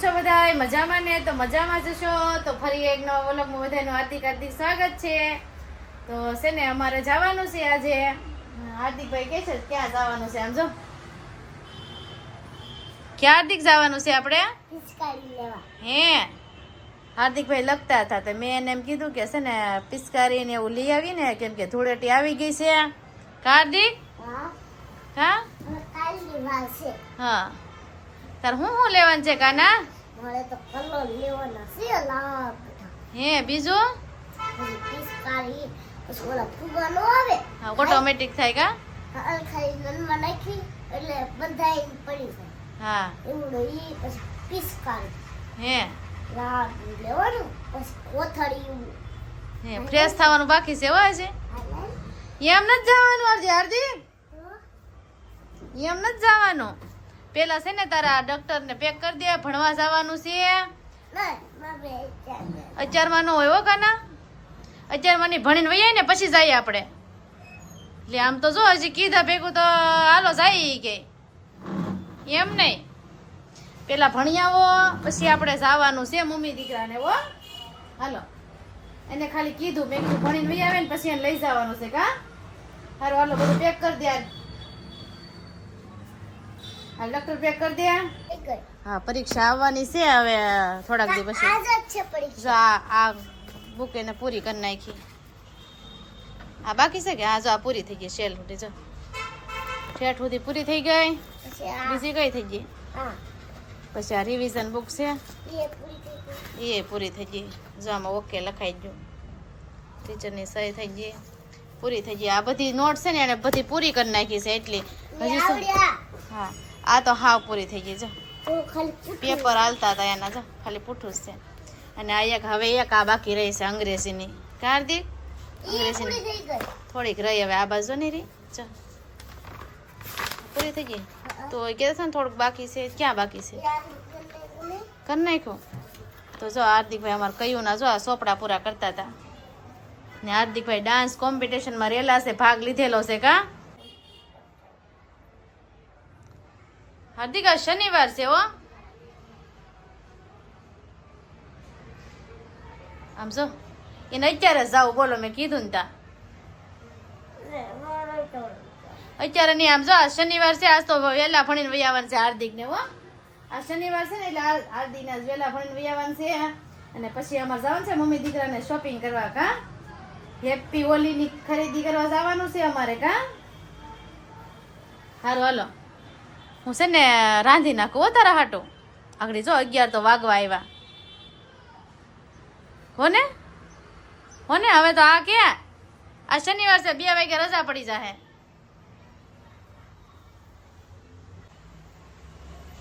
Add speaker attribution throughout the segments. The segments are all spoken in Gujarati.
Speaker 1: છો બધા મજામાં ને? તો મજામાં જશો તો ફરી એક નવા વ્લોગમાં બધાનું હાર્દિક સ્વાગત છે. તો છે ને અમારે જવાનું છે આજે. હાર્દિકભાઈ કહે છે ક્યાં જવાનું છે? આમ જો ક્યાં હાર્દિક જવાનું છે આપણે?
Speaker 2: પિચકારી લેવા.
Speaker 1: હે હાર્દિકભાઈ લખતા હતા તો મેં એને એમ કીધું કે છે ને પિચકારી ને એવું લઈ આવી ને, કેમ કે ધૂળેટી આવી ગઈ છે. હાર્દિક હા
Speaker 2: કાલી વાર છે.
Speaker 1: હા તાર હું લેવાનું છે કાના?
Speaker 2: મારે તો કલર લેવાના છે લાલ.
Speaker 1: હે બીજું
Speaker 2: પિચકારી પછી ઓલા ફુગા નો આવે
Speaker 1: હા ઓટોમેટિક થાય કા?
Speaker 2: ખાલી નનમાં નાખી એટલે બધાય પડી જાય.
Speaker 1: હા
Speaker 2: એવડો ઈ પછી પિચકારી
Speaker 1: હે
Speaker 2: લાલ લેવાનું પછી કોથળી
Speaker 1: હે ફ્રેશ થવાનું બાકી છે હોય છે. એમ નથી જવાનું હાર્દિક, એમ નથી જવાનું. પેલા છે ને તારા ડોક્ટર ને પેક કરી દે, ભણવા જવાનું છે. અત્યારમાં નો હોય હો કાના, અત્યારમાં ની ભણીને વૈયા ને પછી જઈએ આપણે. એટલે આમ તો જો હજી કીધા ભેગું તો હાલો જાય કે એમ નહીં. પેલા ભણી આવો પછી આપણે જવાનું છે મમ્મી દીકરાને. હો હાલો એને ખાલી કીધું મેં કીધું ભણીને વૈયા આવે ને પછી એને લઈ જવાનું છે કા? હારું હાલો બધું પેક કરી દે. ડોક્ટર પેક કરી દે. હા પરીક્ષા આવવાની છે હવે થોડાક દિવસ પછી.
Speaker 2: આજ જ છે પરીક્ષા.
Speaker 1: જો આ બુક એને પૂરી કરી નાખી. આ બાકી છે કે? હા જો આ પૂરી થઈ ગઈ. શેલ સુધી જો ઠેઠ સુધી પૂરી થઈ ગઈ.
Speaker 2: પછી આ
Speaker 1: બીજી કઈ થઈ ગઈ?
Speaker 2: હા
Speaker 1: પછી આ રિવિઝન બુક છે
Speaker 2: એ પૂરી થઈ ગઈ.
Speaker 1: એ પૂરી થઈ ગઈ. જો આમાં ઓકે લખાઈ ગયું, ટીચરની સહી થઈ ગઈ, પૂરી થઈ ગઈ. આ બધી નોટ છે ને એને બધી પૂરી કરી નાખી છે એટલી હજી શું.
Speaker 2: આવડ્યા
Speaker 1: હા આ તો હાવ પૂરી થઈ ગઈ. જો
Speaker 2: તો ખાલી પૂછ.
Speaker 1: પેપર હાલતા હતા એના, જો ખાલી પૂઠું જ છે. અને આ એક હવે એક આ બાકી રહી છે અંગ્રેજીની. કાર્તિક
Speaker 2: એ
Speaker 1: અંગ્રેજીની
Speaker 2: પૂરી થઈ ગઈ.
Speaker 1: થોડીક રહી હવે. આ બાજુ નહીં રહી. જો પૂરી થઈ ગઈ. તો એ કહેતા છે ને થોડુંક બાકી છે. ક્યાં બાકી છે? કરી નાખ્યું. તો જો હાર્દિકભાઈ અમારે કયું ના જો આ ચોપડા પૂરા કરતા હતા. ને હાર્દિકભાઈ ડાન્સ કોમ્પિટિશનમાં રેલા છે, ભાગ લીધેલો છે કા? હાર્દિક આ શનિવાર છે હો. આમ જો એને અત્યારે જ જાવું. બોલો મેં કીધું ને તા અત્યારે નહીં. આમ જો આ શનિવાર છે, આજ તો વહેલા ભણીને વહી આવવાનું છે હાર્દિક ને. હો આ શનિવાર છે ને એટલે હાર્દિક ને વહેલા ભણીને વહી આવવાનું છે. અને પછી અમારે જવાનું છે મમ્મી દીકરાને શોપિંગ કરવા કા? હેપી હોલી ની ખરીદી કરવા જવાનું છે અમારે કા? સારું હાલો હું છે ને રાંધી નાખું હો તારા હાટું. આગળ જો 11 તો વાગવા આવ્યા. હોને હોને હવે તો આ ક્યાં આ શનિવાર છે, 2 વાગે રજા પડી જાય.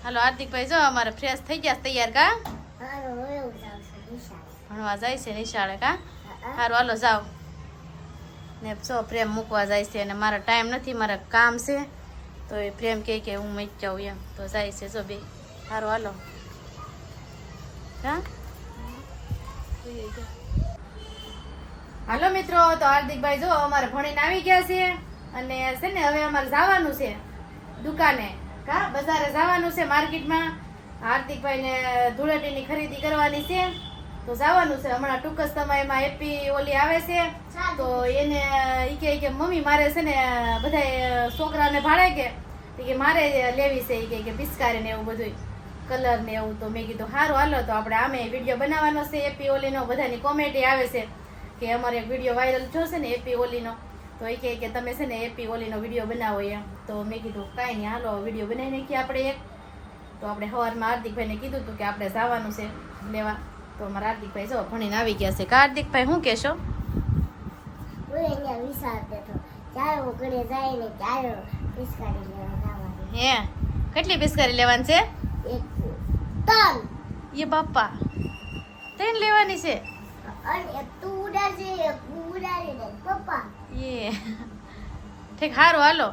Speaker 1: હાલો હાર્દિકભાઈ જો અમારે ફ્રેશ થઈ ગયા તૈયાર કા? ભણવા જાય છે નિશાળે કા? સારું હાલો જાઓ. ને જો પ્રેમ મૂકવા જાય છે અને મારા ટાઈમ નથી, મારે કામ છે. તો એ પ્રેમ કહે કે હું મચ જાઉં એમ, તો જાય છે જો બે. સારું હાલો હા. હાલો મિત્રો, તો હાર્દિકભાઈ જો અમારે ભણીને આવી ગયા છે અને છે ને હવે અમારે જવાનું છે દુકાને કા? બજારે જવાનું છે માર્કેટમાં. હાર્દિકભાઈને ધૂળેટીની ખરીદી કરવાની છે તો જવાનું છે હમણાં ટૂંક જ સમયમાં. હેપી હોલી આવે છે તો એને ઈ કે મમ્મી મારે છે ને બધા છોકરાને ભાડે કે મારે લેવી છે ઈ કે પિચકારી ને એવું બધું કલર ને એવું. તો મેં કીધું સારું હાલો તો આપણે આમે વિડીયો બનાવવાનો છે હેપી હોલીનો. બધાની કોમેડી આવે છે કે અમારે એક વિડીયો વાયરલ થયો છે ને હેપી હોલીનો, તો એ કે તમે છે ને હેપી હોલીનો વિડીયો બનાવો એમ. તો મેં કીધું કાંઈ નહીં હાલો વિડીયો બનાવી નાખીએ આપણે એક. તો આપણે સવારમાં હાર્દિકભાઈને કીધું હતું કે આપણે જવાનું છે લેવા. તો અમારા હાર્દિકભાઈ જો ભણીને આવી ગયા છે. હાર્દિકભાઈ શું કહેશો? હે કેટલી પિચકારી લેવાની છે? એ બાપા 3 લેવાની છે. એ ઠીક સારું હાલો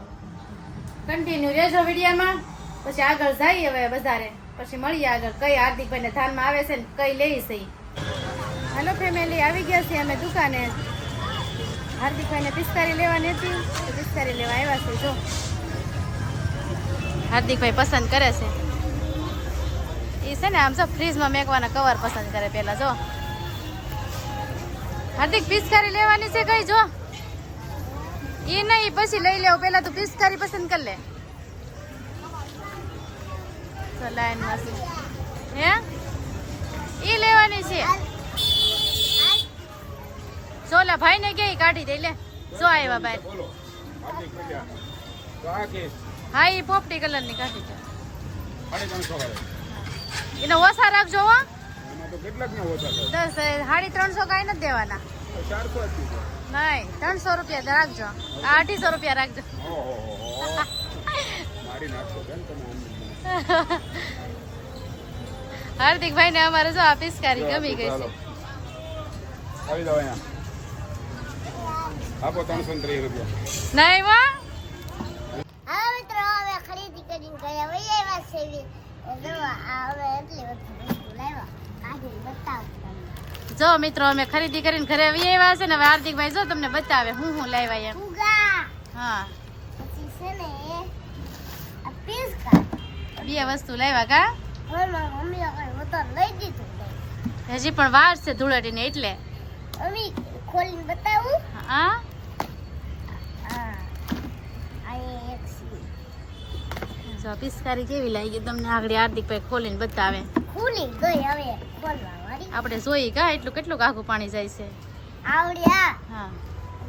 Speaker 1: કન્ટિન્યુ રહેજો વિડીયોમાં. પછી આગળ જઈએ હવે બજારે, પછી મળીએ આગળ કઈ હાર્દિકભાઈને ધાનમાં આવે છે ને કઈ લઈ છે. હાલો ફેમિલી આવી ગયા છે અમે દુકાને. હાર્દિકભાઈને પિચકારી લેવાની હતી તો પિચકારી લેવા આવ્યા છે. જો હાર્દિકભાઈ પસંદ કરે છે એ છે ને આમ જો ફ્રીજમાં મેકવાના કવર પસંદ કરે પેલા જો. હાર્દિક પિચકારી લેવાની છે કઈ જો. એ નહીં પછી લઈ લેવું, પેલા તું પિચકારી પસંદ કરી લે. તો લાઈન માં હે ઈ લેવાની છે. સોલા ભાઈ ને કે કાઢી દે લે. જો આવ્યા ભાઈ. હા ઈ પોપટી કલર ની કાઢી દે. એને ઓછા રાખજો હો. 350 કાંઈ નથી દેવાના. નહીં 300 રૂપિયા રાખજો. 250 રૂપિયા રાખજો. હાર્દિક ભાઈ ને અમારે જો આ પિચકારી ગમી ગઈ છે.
Speaker 3: આપો 330 રૂપિયા.
Speaker 1: નહીં વા
Speaker 2: હા મિત્રો હવે ખરીદી કરીને ગયા વહી આવ્યા છે. જો આ હવે એટલી બધી વસ્તુ લાવ્યા કાઢી બતાવું તમને.
Speaker 1: જો મિત્રો અમે ખરીદી કરીને ઘરે આવી આવ્યા છે ને હવે હાર્દિકભાઈ જો તમને બતાવે હું લાવ્યા એમ.
Speaker 2: ફુગા
Speaker 1: હા
Speaker 2: પછી છે ને આ પિસ્કા
Speaker 1: 2 વસ્તુ લાવ્યા કા.
Speaker 2: હવે મારી મમ્મીએ કઈ વધારે લઈ દીધું.
Speaker 1: હજી પણ વાર છે ધૂળેટીને એટલે.
Speaker 2: મમ્મી ખોલીને બતાવું.
Speaker 1: હા
Speaker 2: હા આ એક છે.
Speaker 1: જો પિચકારી કેવી લાગી તમને આગળ હાર્દિકભાઈ ખોલીને બતાવે.
Speaker 2: ખુલી ગઈ હવે ખોલવા વાળી.
Speaker 1: આપણે જોઈ કા એટલું કેટલું આખું પાણી જાય છે.
Speaker 2: આવડ્યા
Speaker 1: હા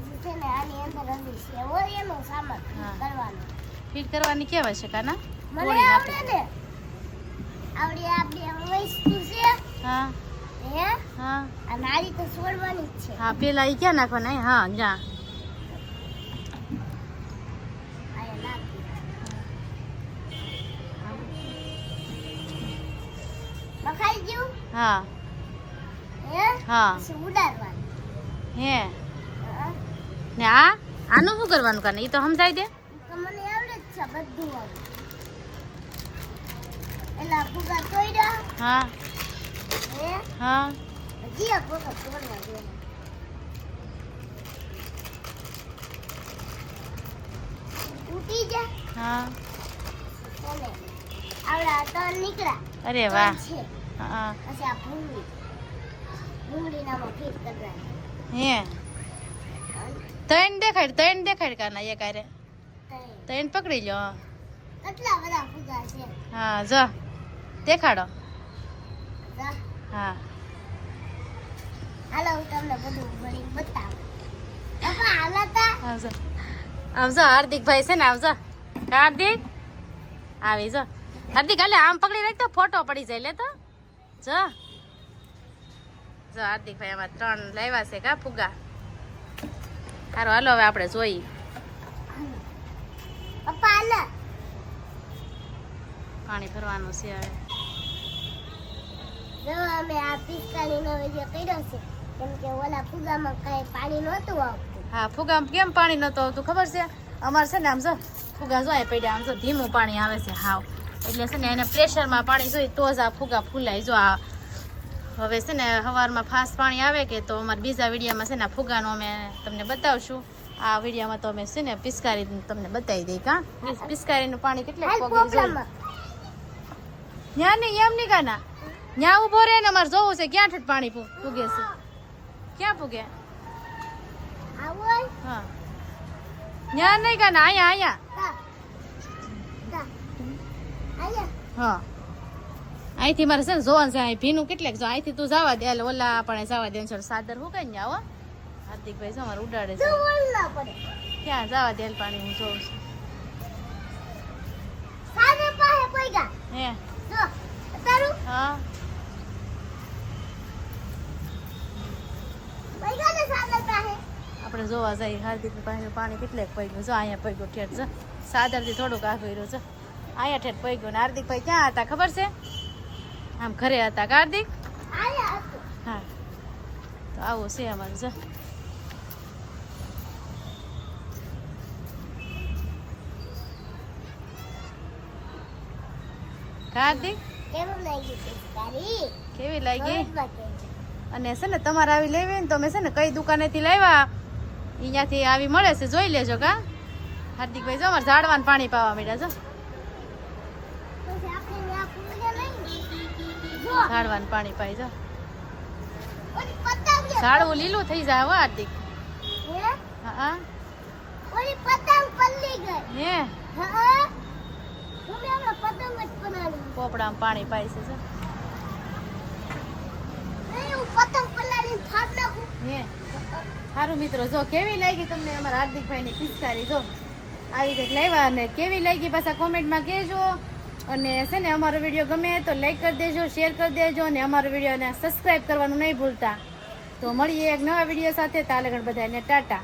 Speaker 2: હજી છે ને આની અંદર હજી છે હોય એનો સામાન
Speaker 1: હા.
Speaker 2: કરવાનો.
Speaker 1: ફીટ કરવાની કેવા છે કાના.
Speaker 2: મને આવડે ને આવડે આપણે વસ્તુ છે
Speaker 1: હા
Speaker 2: હે
Speaker 1: હા
Speaker 2: આ નાળી તો છોડવાની જ છે.
Speaker 1: હા પેલા ઈ ક્યાં નાખવાના. હા જા
Speaker 2: આ નાખી બખાઈ ગયું
Speaker 1: હા
Speaker 2: હે
Speaker 1: હા
Speaker 2: પછી ઉડાડવાનું.
Speaker 1: હે
Speaker 2: હા.
Speaker 1: ને આનું શું કરવાનું કાને ઈ તો સમજાઈ દે.
Speaker 2: તો મને આવડે જ છે બધું આવડે. એલા ફુગા તોડ્યા
Speaker 1: હા
Speaker 2: હે
Speaker 1: હા
Speaker 2: હજી આ ફુગા તોડવા દે. ઉઠી જા
Speaker 1: હા
Speaker 2: અને આવડા ત્રણ નીકળ્યા.
Speaker 1: અરે વાહ.
Speaker 2: ત્રણ છે.
Speaker 1: હા
Speaker 2: પછી આ ભૂંગળીનામાં ફીટ કરવાની.
Speaker 1: હે ત્રણ દેખાડ કાના એક આરે ત્રણ પકડી લો.
Speaker 2: કેટલા બધા ફુગા છે.
Speaker 1: હા જો દેખાડો.
Speaker 2: જા.
Speaker 1: હા
Speaker 2: હાલો હું તમને બધું વળી બતાવું. પપ્પા હાલતા
Speaker 1: આવજો આવજો હાર્દિકભાઈ છે ને આવજો. હાર્દિક આવી જો. હાર્દિક હાલે આમ પકડી રાખ તો ફોટો પડી જાય લે તો. જો જો હાર્દિકભાઈ આમાં 3 લાવ્યા છે કા ફુગા. સારું હાલો હવે આપણે જોઈ.
Speaker 2: પપ્પા હાલ
Speaker 1: પાણી ભરવાનું છે હવે.
Speaker 2: જો અમે આ પિસ્તાળીનો વિડિયો કર્યો છે કેમ કે ઓલા ફુગામાં કઈ પાણી નહોતું આવતું.
Speaker 1: હા ફુગા કેમ પાણી નતું આવતું ખબર છે. અમારે છે ને આમ જો ફુગા જો પડ્યા આમ જો ધીમું પાણી આવે છે હાવ. એટલે છે ને એને પ્રેશરમાં પાણી જોઈએ તો જ આ ફુગા ફૂલાય. જો આ હવે છે ને સવારમાં ફાસ્ટ પાણી આવે કે તો અમારા બીજા વિડીયોમાં છે ને ફુગાનું અમે તમને બતાવશું. આ વિડીયોમાં તો અમે છે ને પિચકારી તમને બતાવી દઈ કા. પિચકારીનું પાણી કેટલું
Speaker 2: હાલ
Speaker 1: પોગે જોઈએ.
Speaker 2: પોપડામાં
Speaker 1: ત્યાં નહીં એમ નહીં કાના ત્યાં ઉભો રહે ને અમારે જોવું છે ક્યાં ઠેઠ પાણી પૂગે છે. ક્યાં પૂગે.
Speaker 2: આવો
Speaker 1: હા ત્યાં નહીં કાના અહીંયા
Speaker 2: તા તા આયા
Speaker 1: હા અહીંથી મારે છે ને જોવાનું છે. અહીં ભીનું કેટલેક જો અહીંથી તું જવા દે એટલે ઓલા આપણે જવા દે છે સાદર હું કઈ જાવ. હાર્દિકભાઈ જો અમારે ઉડાડે છે.
Speaker 2: તો ઓળના પડે
Speaker 1: ક્યાં જવા દે પાણી હું જોઉં છું.
Speaker 2: સાદે પાસે પોઈગા
Speaker 1: હે
Speaker 2: જો તારું
Speaker 1: હા
Speaker 2: પોઈગા ને સાદે પાસે
Speaker 1: આપણે જોવા જઈએ હાર્દિક પાણી કેટલેક પગ્યું જો અહીંયા પગ્યું ઠેઠ છે. સાદરથી થોડુંક આગળ રહ્યું છે અહીંયા ઠેઠ પગ્યું ને હાર્દિકભાઈ ક્યાં હતા ખબર છે. આમ ઘરે હતા કા હાર્દિક.
Speaker 2: આયા હતું.
Speaker 1: હા તો આવું છે અમારે જો. હાર્દિક
Speaker 2: કેવું લાગી પિચકારી
Speaker 1: કેવી લાગી.
Speaker 2: રોજમાં કેવું.
Speaker 1: અને છે ને તમારે આવી લેવી ને તો અમે છે ને કઈ દુકાનેથી લાવ્યા અહીંયાથી આવી મળે છે જોઈ લેજો કા. હાર્દિકભાઈ જો અમારે ઝાડવાનું પાણી પાવા માંડ્યા જો.
Speaker 2: પછી આપણે આ ફૂગા લઈને
Speaker 1: ઝાડવાનું પાણી પાઈ જો
Speaker 2: ઓલી પતંગ છે.
Speaker 1: ઝાડવું લીલું થઈ જાય હો હાર્દિક
Speaker 2: હે?
Speaker 1: હા
Speaker 2: ઓલી પતંગ પલ્લી ગઈ.
Speaker 1: હે
Speaker 2: હા. મમ્મી આપણે પતંગ જ પલાળી.
Speaker 1: પોપડામાં પાણી પાઈ છે જો
Speaker 2: નહીં, હું પતંગ પલાળીને ફાડ નાખું.
Speaker 1: હે સારું મિત્રો જો કેવી લાગી તમને અમારા હાર્દિકભાઈની પિચકારી જો આવી રીતે લાવ્યા અને કેવી લાગી પાછા કોમેન્ટમાં કહેજો અને છે ને અમારો વિડીયો ગમે તો લાઈક કરી દેજો શેર કરી દેજો અને અમારો વિડીયોને સબસ્ક્રાઇબ કરવાનું નહીં ભૂલતા તો મળીએ એક નવા વિડીયો સાથે તાલે ગણ બધાને ટાટા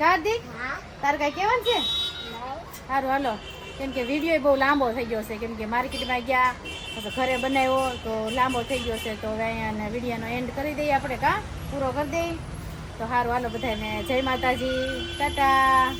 Speaker 1: હાર્દિક
Speaker 2: હા.
Speaker 1: તારે કાંઈ કહેવાનું છે
Speaker 2: નહીં.
Speaker 1: સારું હાલો કેમ કે વિડીયો બહુ લાંબો થઈ ગયો છે કેમ કે માર્કેટમાં ગયા પછી ઘરે બનાવ્યો તો લાંબો થઈ ગયો છે તો હવે અહીંયા વિડીયોનો એન્ડ કરી દઈએ આપણે પૂરો કરી દઈએ તો સારું હાલો બધાને જય માતાજી ટાટા